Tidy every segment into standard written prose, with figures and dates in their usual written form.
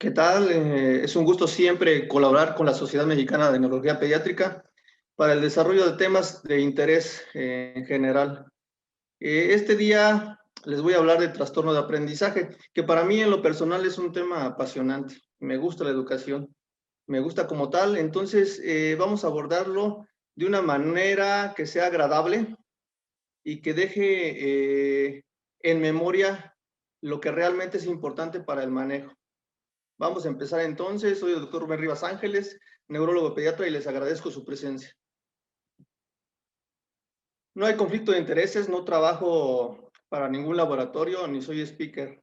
¿Qué tal? Es un gusto siempre colaborar con la Sociedad Mexicana de Neurología Pediátrica para el desarrollo de temas de interés en general. Este día les voy a hablar de trastorno de aprendizaje, que para mí en lo personal es un tema apasionante. Me gusta la educación, me gusta como tal, entonces vamos a abordarlo de una manera que sea agradable y que deje en memoria lo que realmente es importante para el manejo. Vamos a empezar entonces. Soy el doctor Rubén Rivas Ángeles, neurólogo pediatra, y les agradezco su presencia. No hay conflicto de intereses, no trabajo para ningún laboratorio, ni soy speaker.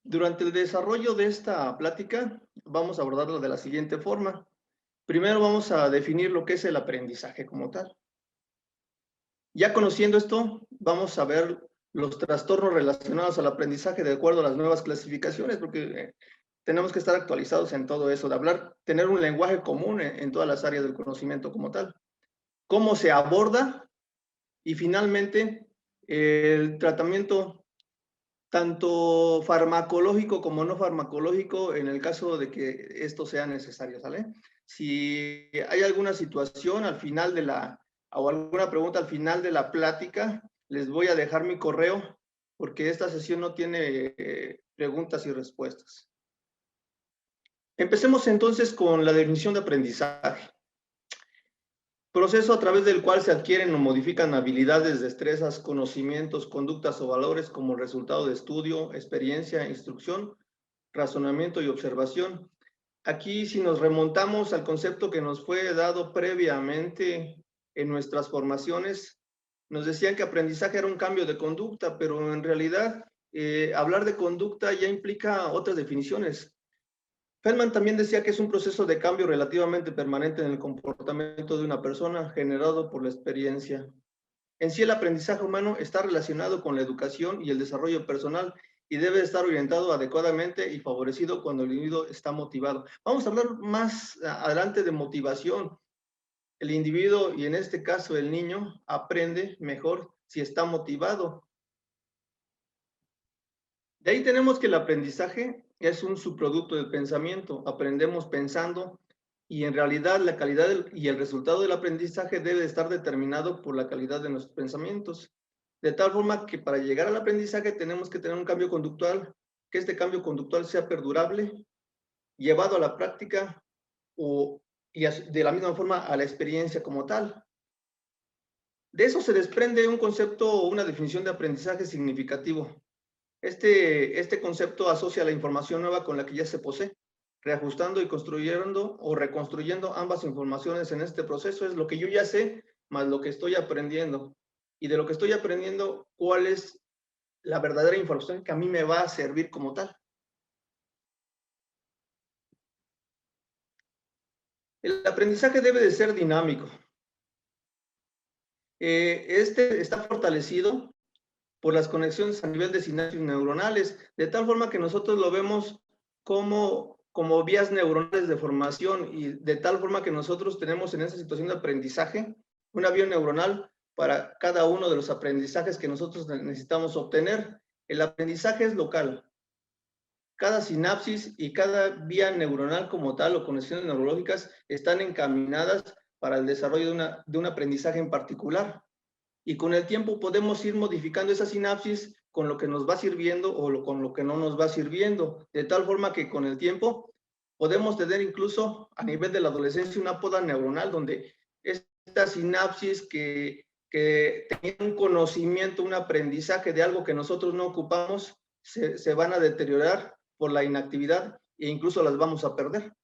Durante el desarrollo de esta plática, vamos a abordarlo de la siguiente forma. Primero vamos a definir lo que es el aprendizaje como tal. Ya conociendo esto, vamos a ver los trastornos relacionados al aprendizaje de acuerdo a las nuevas clasificaciones, porque tenemos que estar actualizados en todo eso, de hablar, tener un lenguaje común en todas las áreas del conocimiento como tal. Cómo se aborda y finalmente el tratamiento tanto farmacológico como no farmacológico en el caso de que esto sea necesario, ¿sale? Si hay alguna situación al final de o alguna pregunta al final de la plática, les voy a dejar mi correo porque esta sesión no tiene preguntas y respuestas. Empecemos entonces con la definición de aprendizaje. Proceso a través del cual se adquieren o modifican habilidades, destrezas, conocimientos, conductas o valores como resultado de estudio, experiencia, instrucción, razonamiento y observación. Aquí, si nos remontamos al concepto que nos fue dado previamente en nuestras formaciones, nos decían que aprendizaje era un cambio de conducta, pero en realidad hablar de conducta ya implica otras definiciones. Feldman también decía que es un proceso de cambio relativamente permanente en el comportamiento de una persona generado por la experiencia. En sí, el aprendizaje humano está relacionado con la educación y el desarrollo personal y debe estar orientado adecuadamente y favorecido cuando el individuo está motivado. Vamos a hablar más adelante de motivación. El individuo, y en este caso el niño, aprende mejor si está motivado. De ahí tenemos que el aprendizaje es un subproducto del pensamiento. Aprendemos pensando y en realidad la calidad y el resultado del aprendizaje debe estar determinado por la calidad de nuestros pensamientos. De tal forma que para llegar al aprendizaje tenemos que tener un cambio conductual, que este cambio conductual sea perdurable, llevado a la práctica y de la misma forma a la experiencia como tal. De eso se desprende un concepto o una definición de aprendizaje significativo. Este concepto asocia la información nueva con la que ya se posee, reajustando y construyendo o reconstruyendo ambas informaciones en este proceso. Es lo que yo ya sé, más lo que estoy aprendiendo. Y de lo que estoy aprendiendo, ¿cuál es la verdadera información que a mí me va a servir como tal? El aprendizaje debe de ser dinámico. Este está fortalecido por las conexiones a nivel de sinapsis neuronales, de tal forma que nosotros lo vemos como vías neuronales de formación y de tal forma que nosotros tenemos en esa situación de aprendizaje una vía neuronal para cada uno de los aprendizajes que nosotros necesitamos obtener. El aprendizaje es local. Cada sinapsis y cada vía neuronal como tal o conexiones neurológicas están encaminadas para el desarrollo de un aprendizaje en particular. Y con el tiempo podemos ir modificando esa sinapsis con lo que nos va sirviendo o con lo que no nos va sirviendo, de tal forma que con el tiempo podemos tener incluso a nivel de la adolescencia una poda neuronal donde esta sinapsis que tenía un conocimiento, un aprendizaje de algo que nosotros no ocupamos, se van a deteriorar por la inactividad e incluso las vamos a perder.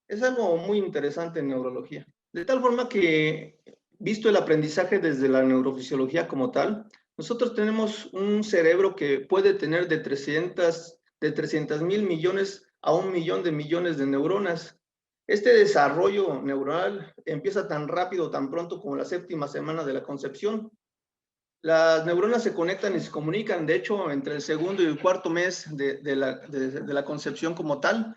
Es algo muy interesante en neurología. De tal forma que, visto el aprendizaje desde la neurofisiología como tal, nosotros tenemos un cerebro que puede tener de 300,000 millones a 1 millón de millones de neuronas. Este desarrollo neuronal empieza tan rápido, tan pronto como la 7ª semana de la concepción. Las neuronas se conectan y se comunican, de hecho, entre el 2º y el 4º mes de la concepción como tal,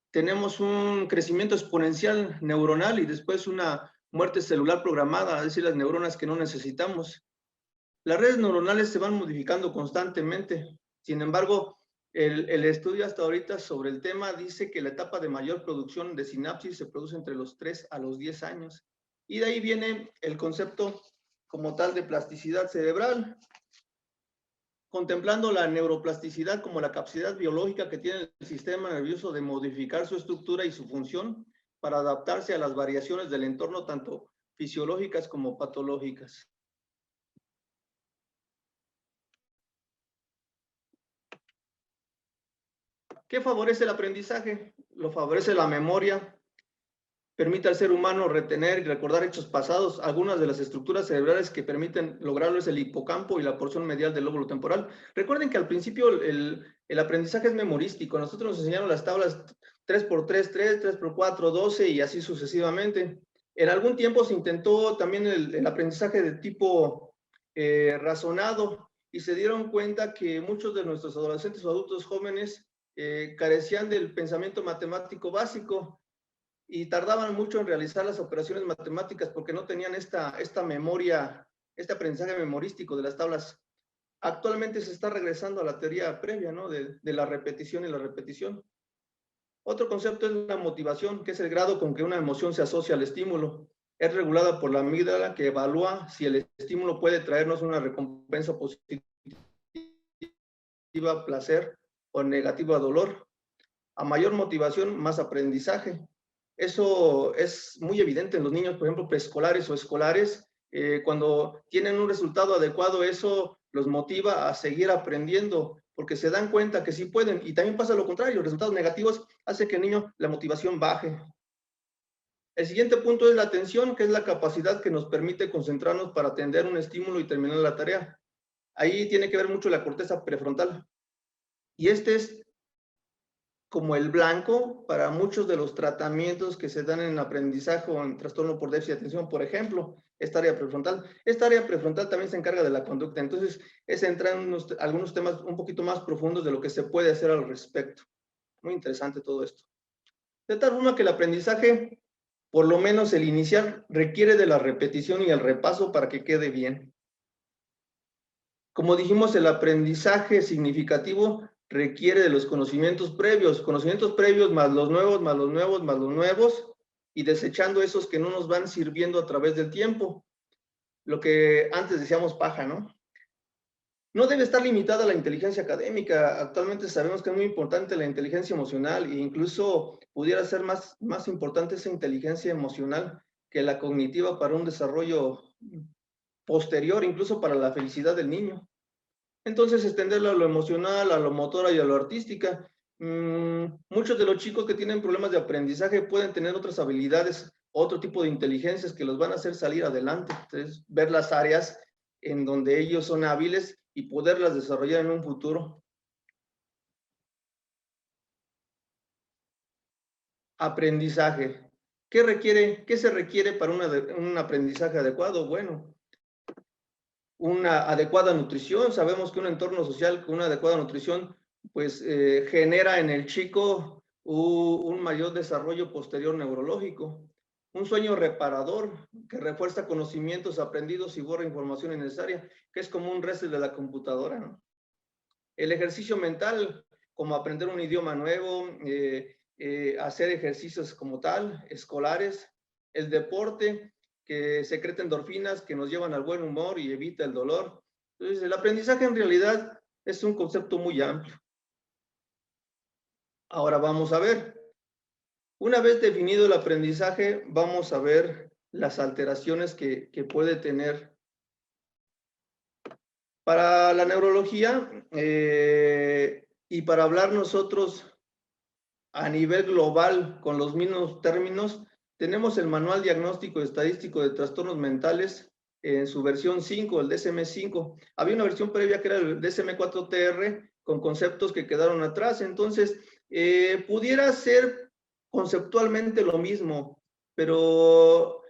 tenemos un crecimiento exponencial neuronal y después una muerte celular programada, es decir, las neuronas que no necesitamos. Las redes neuronales se van modificando constantemente. Sin embargo, El estudio hasta ahorita sobre el tema dice que la etapa de mayor producción de sinapsis se produce entre los 3 a los 10 años. Y de ahí viene el concepto como tal de plasticidad cerebral, contemplando la neuroplasticidad como la capacidad biológica que tiene el sistema nervioso de modificar su estructura y su función para adaptarse a las variaciones del entorno, tanto fisiológicas como patológicas. ¿Qué favorece el aprendizaje? Lo favorece la memoria, permite al ser humano retener y recordar hechos pasados. Algunas de las estructuras cerebrales que permiten lograrlo es el hipocampo y la porción medial del lóbulo temporal. Recuerden que al principio el aprendizaje es memorístico. Nosotros nos enseñaron las tablas 3x3, 3, 3x4, 12 y así sucesivamente. En algún tiempo se intentó también el aprendizaje de tipo razonado y se dieron cuenta que muchos de nuestros adolescentes o adultos jóvenes carecían del pensamiento matemático básico y tardaban mucho en realizar las operaciones matemáticas porque no tenían esta memoria, este aprendizaje memorístico de las tablas. Actualmente se está regresando a la teoría previa, ¿no? de la repetición y la repetición. Otro concepto es la motivación, que es el grado con que una emoción se asocia al estímulo. Es regulada por la amígdala, que evalúa si el estímulo puede traernos una recompensa positiva, placer, o negativa, dolor. A mayor motivación, más aprendizaje. Eso es muy evidente en los niños, por ejemplo, preescolares o escolares. Cuando tienen un resultado adecuado, eso los motiva a seguir aprendiendo, porque se dan cuenta que sí pueden. Y también pasa lo contrario, resultados negativos hace que el niño, la motivación baje. El siguiente punto es la atención, que es la capacidad que nos permite concentrarnos para atender un estímulo y terminar la tarea. Ahí tiene que ver mucho la corteza prefrontal. Y este es como el blanco para muchos de los tratamientos que se dan en aprendizaje o en trastorno por déficit de atención, por ejemplo, esta área prefrontal. Esta área prefrontal también se encarga de la conducta, entonces es entrar en algunos temas un poquito más profundos de lo que se puede hacer al respecto. Muy interesante todo esto. De tal forma que el aprendizaje, por lo menos el inicial, requiere de la repetición y el repaso para que quede bien. Como dijimos, el aprendizaje significativo requiere de los conocimientos previos más los nuevos, más los nuevos, más los nuevos, y desechando esos que no nos van sirviendo a través del tiempo. Lo que antes decíamos paja, ¿no? No debe estar limitada a la inteligencia académica. Actualmente sabemos que es muy importante la inteligencia emocional e incluso pudiera ser más importante esa inteligencia emocional que la cognitiva para un desarrollo posterior, incluso para la felicidad del niño. Entonces, extenderlo a lo emocional, a lo motor y a lo artística. Muchos de los chicos que tienen problemas de aprendizaje pueden tener otras habilidades, otro tipo de inteligencias que los van a hacer salir adelante. Entonces, ver las áreas en donde ellos son hábiles y poderlas desarrollar en un futuro. Aprendizaje. ¿Qué se requiere para un aprendizaje adecuado? Bueno, una adecuada nutrición. Sabemos que un entorno social con una adecuada nutrición pues genera en el chico un mayor desarrollo posterior neurológico. Un sueño reparador que refuerza conocimientos aprendidos y borra información innecesaria, que es como un reset de la computadora, ¿no? El ejercicio mental, como aprender un idioma nuevo, hacer ejercicios como tal, escolares. El deporte, que secreta endorfinas que nos llevan al buen humor y evita el dolor. Entonces, el aprendizaje en realidad es un concepto muy amplio. Ahora vamos a ver. Una vez definido el aprendizaje, vamos a ver las alteraciones que puede tener. Para la neurología y para hablar nosotros a nivel global con los mismos términos, tenemos el Manual Diagnóstico y Estadístico de Trastornos Mentales en su versión 5, el DSM-5. Había una versión previa que era el DSM-4-TR con conceptos que quedaron atrás, entonces pudiera ser conceptualmente lo mismo, pero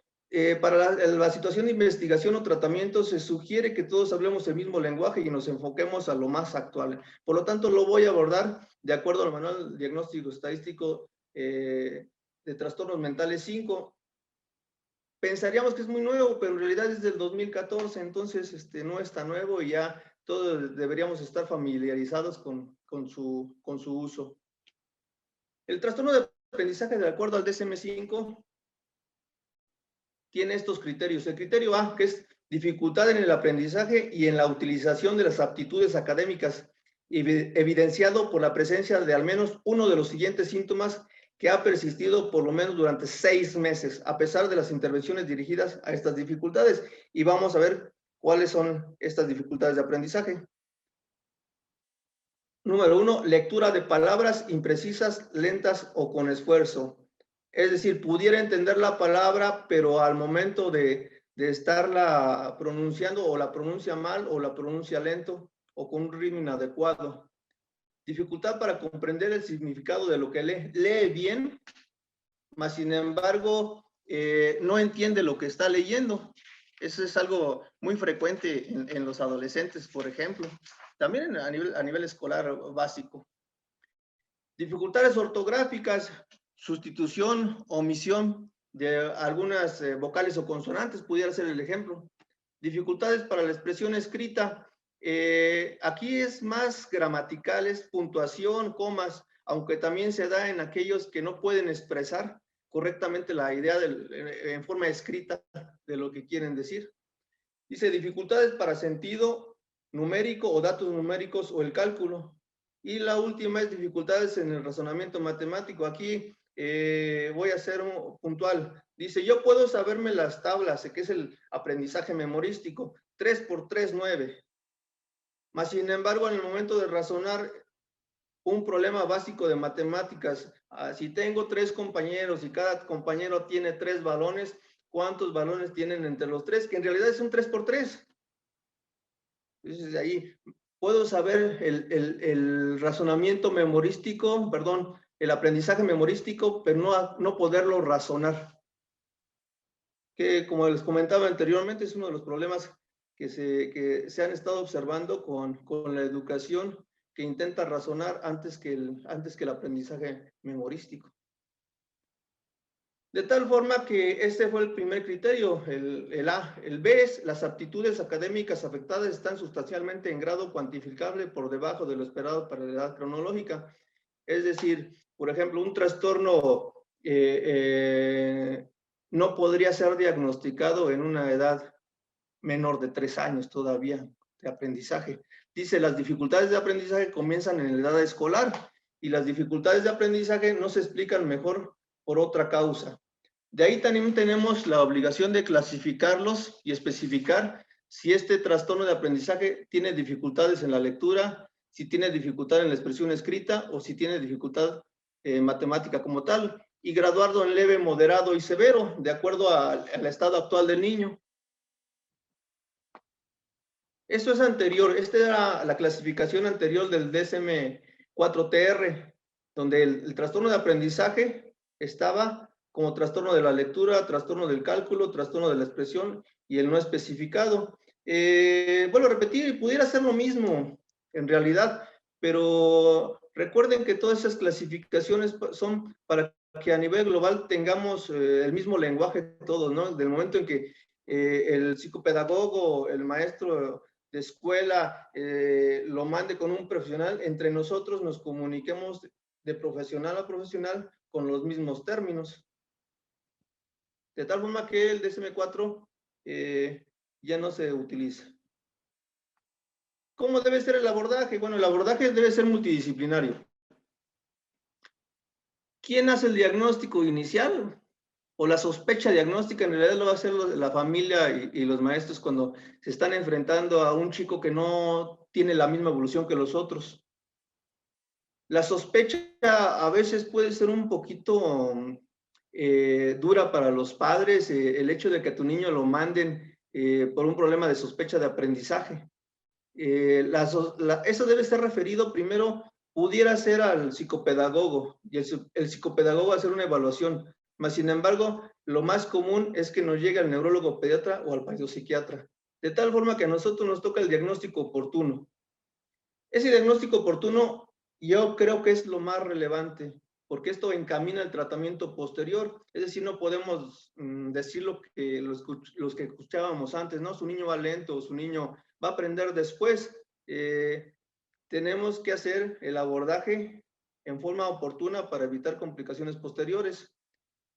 para la situación de investigación o tratamiento se sugiere que todos hablemos el mismo lenguaje y nos enfoquemos a lo más actual. Por lo tanto, lo voy a abordar de acuerdo al Manual Diagnóstico Estadístico de Trastornos Mentales 5. Pensaríamos que es muy nuevo, pero en realidad es del 2014, entonces no es tan nuevo y ya todos deberíamos estar familiarizados con con su uso. El trastorno de aprendizaje, de acuerdo al DSM-5, tiene estos criterios. El criterio A, que es dificultad en el aprendizaje y en la utilización de las aptitudes académicas, evidenciado por la presencia de al menos uno de los siguientes síntomas que ha persistido por lo menos durante 6 meses, a pesar de las intervenciones dirigidas a estas dificultades. Y vamos a ver cuáles son estas dificultades de aprendizaje. Número 1, lectura de palabras imprecisas, lentas o con esfuerzo. Es decir, pudiera entender la palabra, pero al momento de estarla pronunciando, o la pronuncia mal, o la pronuncia lento, o con un ritmo inadecuado. Dificultad para comprender el significado de lo que lee. Lee bien, mas sin embargo, no entiende lo que está leyendo. Eso es algo muy frecuente en los adolescentes, por ejemplo. También a nivel escolar básico. Dificultades ortográficas, sustitución, omisión de algunas vocales o consonantes, pudiera ser el ejemplo. Dificultades para la expresión escrita. Aquí es más gramaticales, puntuación, comas, aunque también se da en aquellos que no pueden expresar correctamente la idea en forma escrita de lo que quieren decir. Dice dificultades para sentido numérico o datos numéricos o el cálculo. Y la última es dificultades en el razonamiento matemático. Aquí voy a ser puntual. Dice, yo puedo saberme las tablas, que es el aprendizaje memorístico. 3 por 3, 9. Mas, sin embargo, en el momento de razonar un problema básico de matemáticas, si tengo 3 compañeros y cada compañero tiene 3 balones, ¿cuántos balones tienen entre los 3? Que en realidad es un 3 por 3. Entonces, de ahí puedo saber el razonamiento memorístico, perdón, el aprendizaje memorístico, pero no poderlo razonar. Que, como les comentaba anteriormente, es uno de los problemas que se han estado observando con la educación, que intenta razonar antes que el aprendizaje memorístico. De tal forma que este fue el primer criterio, el A. El B es, las aptitudes académicas afectadas están sustancialmente en grado cuantificable por debajo de lo esperado para la edad cronológica. Es decir, por ejemplo, un trastorno no podría ser diagnosticado en una edad menor de 3 años todavía de aprendizaje. Dice, las dificultades de aprendizaje comienzan en la edad escolar y las dificultades de aprendizaje no se explican mejor por otra causa. De ahí también tenemos la obligación de clasificarlos y especificar si este trastorno de aprendizaje tiene dificultades en la lectura, si tiene dificultad en la expresión escrita o si tiene dificultad matemática como tal, y graduarlo en leve, moderado y severo, de acuerdo al estado actual del niño. Esto es anterior, esta era la clasificación anterior del DSM-4TR, donde el trastorno de aprendizaje estaba como trastorno de la lectura, trastorno del cálculo, trastorno de la expresión y el no especificado. Vuelvo a repetir, pudiera ser lo mismo en realidad, pero recuerden que todas esas clasificaciones son para que a nivel global tengamos el mismo lenguaje todos, ¿no? Del momento en que el psicopedagogo, el maestro de escuela lo mande con un profesional, entre nosotros nos comuniquemos de profesional a profesional con los mismos términos. De tal forma que el DSM-4 ya no se utiliza. ¿Cómo debe ser el abordaje? Bueno, el abordaje debe ser multidisciplinario. ¿Quién hace el diagnóstico inicial? O la sospecha diagnóstica, en realidad lo va a hacer la familia y los maestros cuando se están enfrentando a un chico que no tiene la misma evolución que los otros. La sospecha a veces puede ser un poquito dura para los padres, el hecho de que a tu niño lo manden por un problema de sospecha de aprendizaje. Eso debe ser referido primero, pudiera ser al psicopedagogo, y el psicopedagogo hacer una evaluación. Mas, sin embargo, lo más común es que nos llegue al neurólogo pediatra o al psiquiatra, de tal forma que a nosotros nos toca el diagnóstico oportuno. Ese diagnóstico oportuno yo creo que es lo más relevante, porque esto encamina el tratamiento posterior. Es decir, no podemos decir lo que los que escuchábamos antes, ¿no? Su niño va lento, su niño va a aprender después. tenemos que hacer el abordaje en forma oportuna para evitar complicaciones posteriores.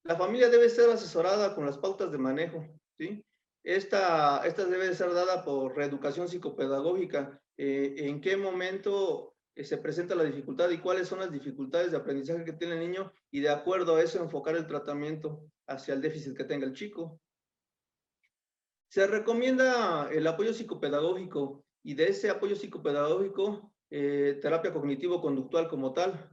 La familia debe ser asesorada con las pautas de manejo, ¿sí? Esta debe ser dada por reeducación psicopedagógica. ¿En qué momento se presenta la dificultad y cuáles son las dificultades de aprendizaje que tiene el niño? Y de acuerdo a eso, enfocar el tratamiento hacia el déficit que tenga el chico. Se recomienda el apoyo psicopedagógico y de ese apoyo psicopedagógico, terapia cognitivo-conductual como tal.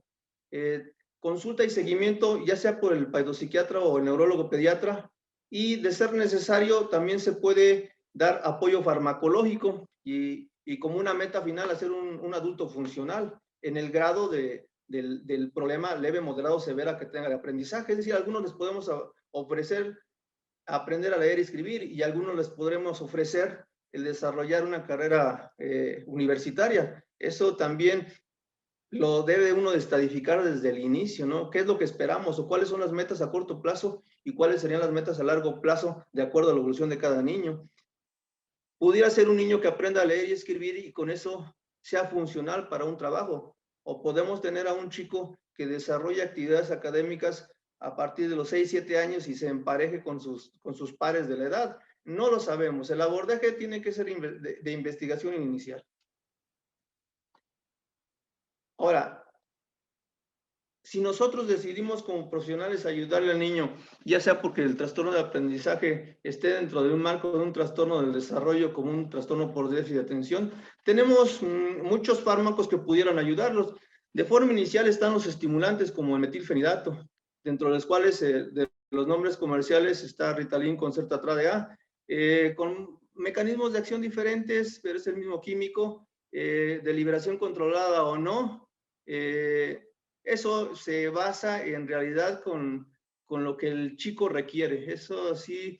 Consulta y seguimiento, ya sea por el pedopsiquiatra o el neurólogo pediatra, y de ser necesario también se puede dar apoyo farmacológico y como una meta final hacer un adulto funcional en el grado del problema leve, moderado, severa que tenga de aprendizaje. Es decir, a algunos les podemos ofrecer aprender a leer y escribir y a algunos les podremos ofrecer el desarrollar una carrera universitaria. Eso también lo debe uno de estadificar desde el inicio, ¿no? ¿Qué es lo que esperamos o cuáles son las metas a corto plazo y cuáles serían las metas a largo plazo de acuerdo a la evolución de cada niño? Pudiera ser un niño que aprenda a leer y escribir y con eso sea funcional para un trabajo. O podemos tener a un chico que desarrolle actividades académicas a partir de los 6, 7 años y se empareje con sus pares de la edad. No lo sabemos. El abordaje tiene que ser de investigación inicial. Ahora, si nosotros decidimos como profesionales ayudarle al niño, ya sea porque el trastorno de aprendizaje esté dentro de un marco de un trastorno del desarrollo como un trastorno por déficit de atención, tenemos muchos fármacos que pudieran ayudarlos. De forma inicial están los estimulantes como el metilfenidato, dentro de los cuales de los nombres comerciales está Ritalin con Concerta con mecanismos de acción diferentes, pero es el mismo químico, de liberación controlada o no. Eso se basa en realidad con lo que el chico requiere. Eso sí,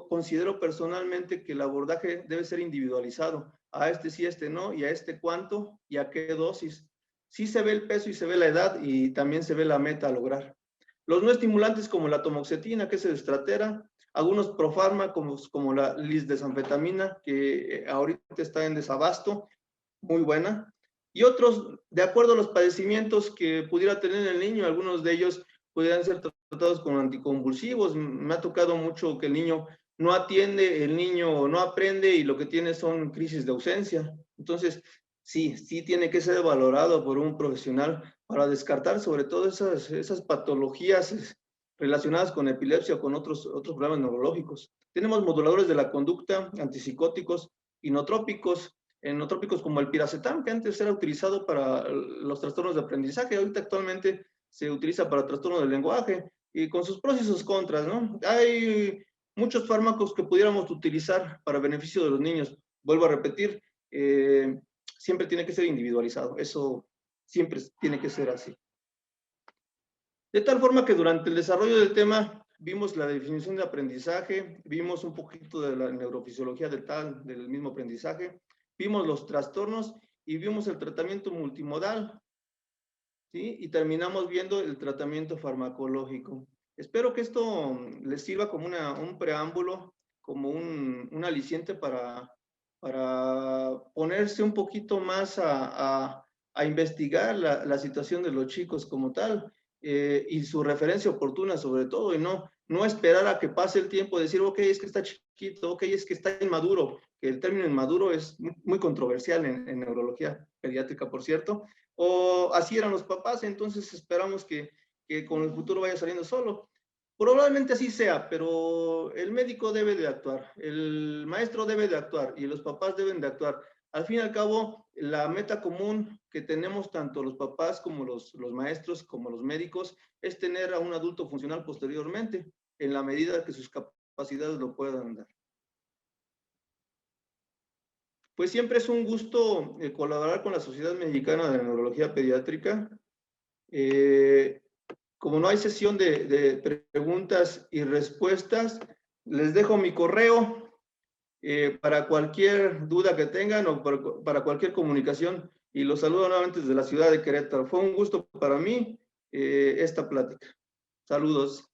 considero personalmente que el abordaje debe ser individualizado. A este sí, a este no, y a este cuánto, y a qué dosis. Sí se ve el peso y se ve la edad y también se ve la meta a lograr. Los no estimulantes como la tomoxetina, que es el estratera, algunos profármacos como la lisdesanfetamina, que ahorita está en desabasto, muy buena, y otros, de acuerdo a los padecimientos que pudiera tener el niño, algunos de ellos pudieran ser tratados con anticonvulsivos. Me ha tocado mucho que el niño no atiende, el niño no aprende y lo que tiene son crisis de ausencia. Entonces, sí tiene que ser valorado por un profesional para descartar sobre todo esas patologías relacionadas con epilepsia o con otros problemas neurológicos. Tenemos moduladores de la conducta, antipsicóticos, inotrópicos como el piracetam, que antes era utilizado para los trastornos de aprendizaje, ahorita actualmente se utiliza para trastornos del lenguaje, y con sus pros y sus contras, ¿no? Hay muchos fármacos que pudiéramos utilizar para beneficio de los niños. Vuelvo a repetir, siempre tiene que ser individualizado, eso siempre tiene que ser así. De tal forma que durante el desarrollo del tema vimos la definición de aprendizaje, vimos un poquito de la neurofisiología del mismo aprendizaje, vimos los trastornos y vimos el tratamiento multimodal, ¿sí? Y terminamos viendo el tratamiento farmacológico. Espero que esto les sirva como un preámbulo, como un aliciente para ponerse un poquito más a investigar la situación de los chicos como tal, y su referencia oportuna sobre todo, y no esperar a que pase el tiempo, decir, ok, es que está chiquito, ok, es que está inmaduro, que el término inmaduro es muy controversial en neurología pediátrica, por cierto, o así eran los papás, entonces esperamos que con el futuro vaya saliendo solo. Probablemente así sea, pero el médico debe de actuar, el maestro debe de actuar y los papás deben de actuar. Al fin y al cabo, la meta común que tenemos tanto los papás como los maestros, como los médicos, es tener a un adulto funcional posteriormente, en la medida que sus capacidades lo puedan dar. Pues siempre es un gusto colaborar con la Sociedad Mexicana de Neurología Pediátrica. Como no hay sesión de preguntas y respuestas, les dejo mi correo para cualquier duda que tengan o para cualquier comunicación, y los saludo nuevamente desde la ciudad de Querétaro. Fue un gusto para mí esta plática. Saludos.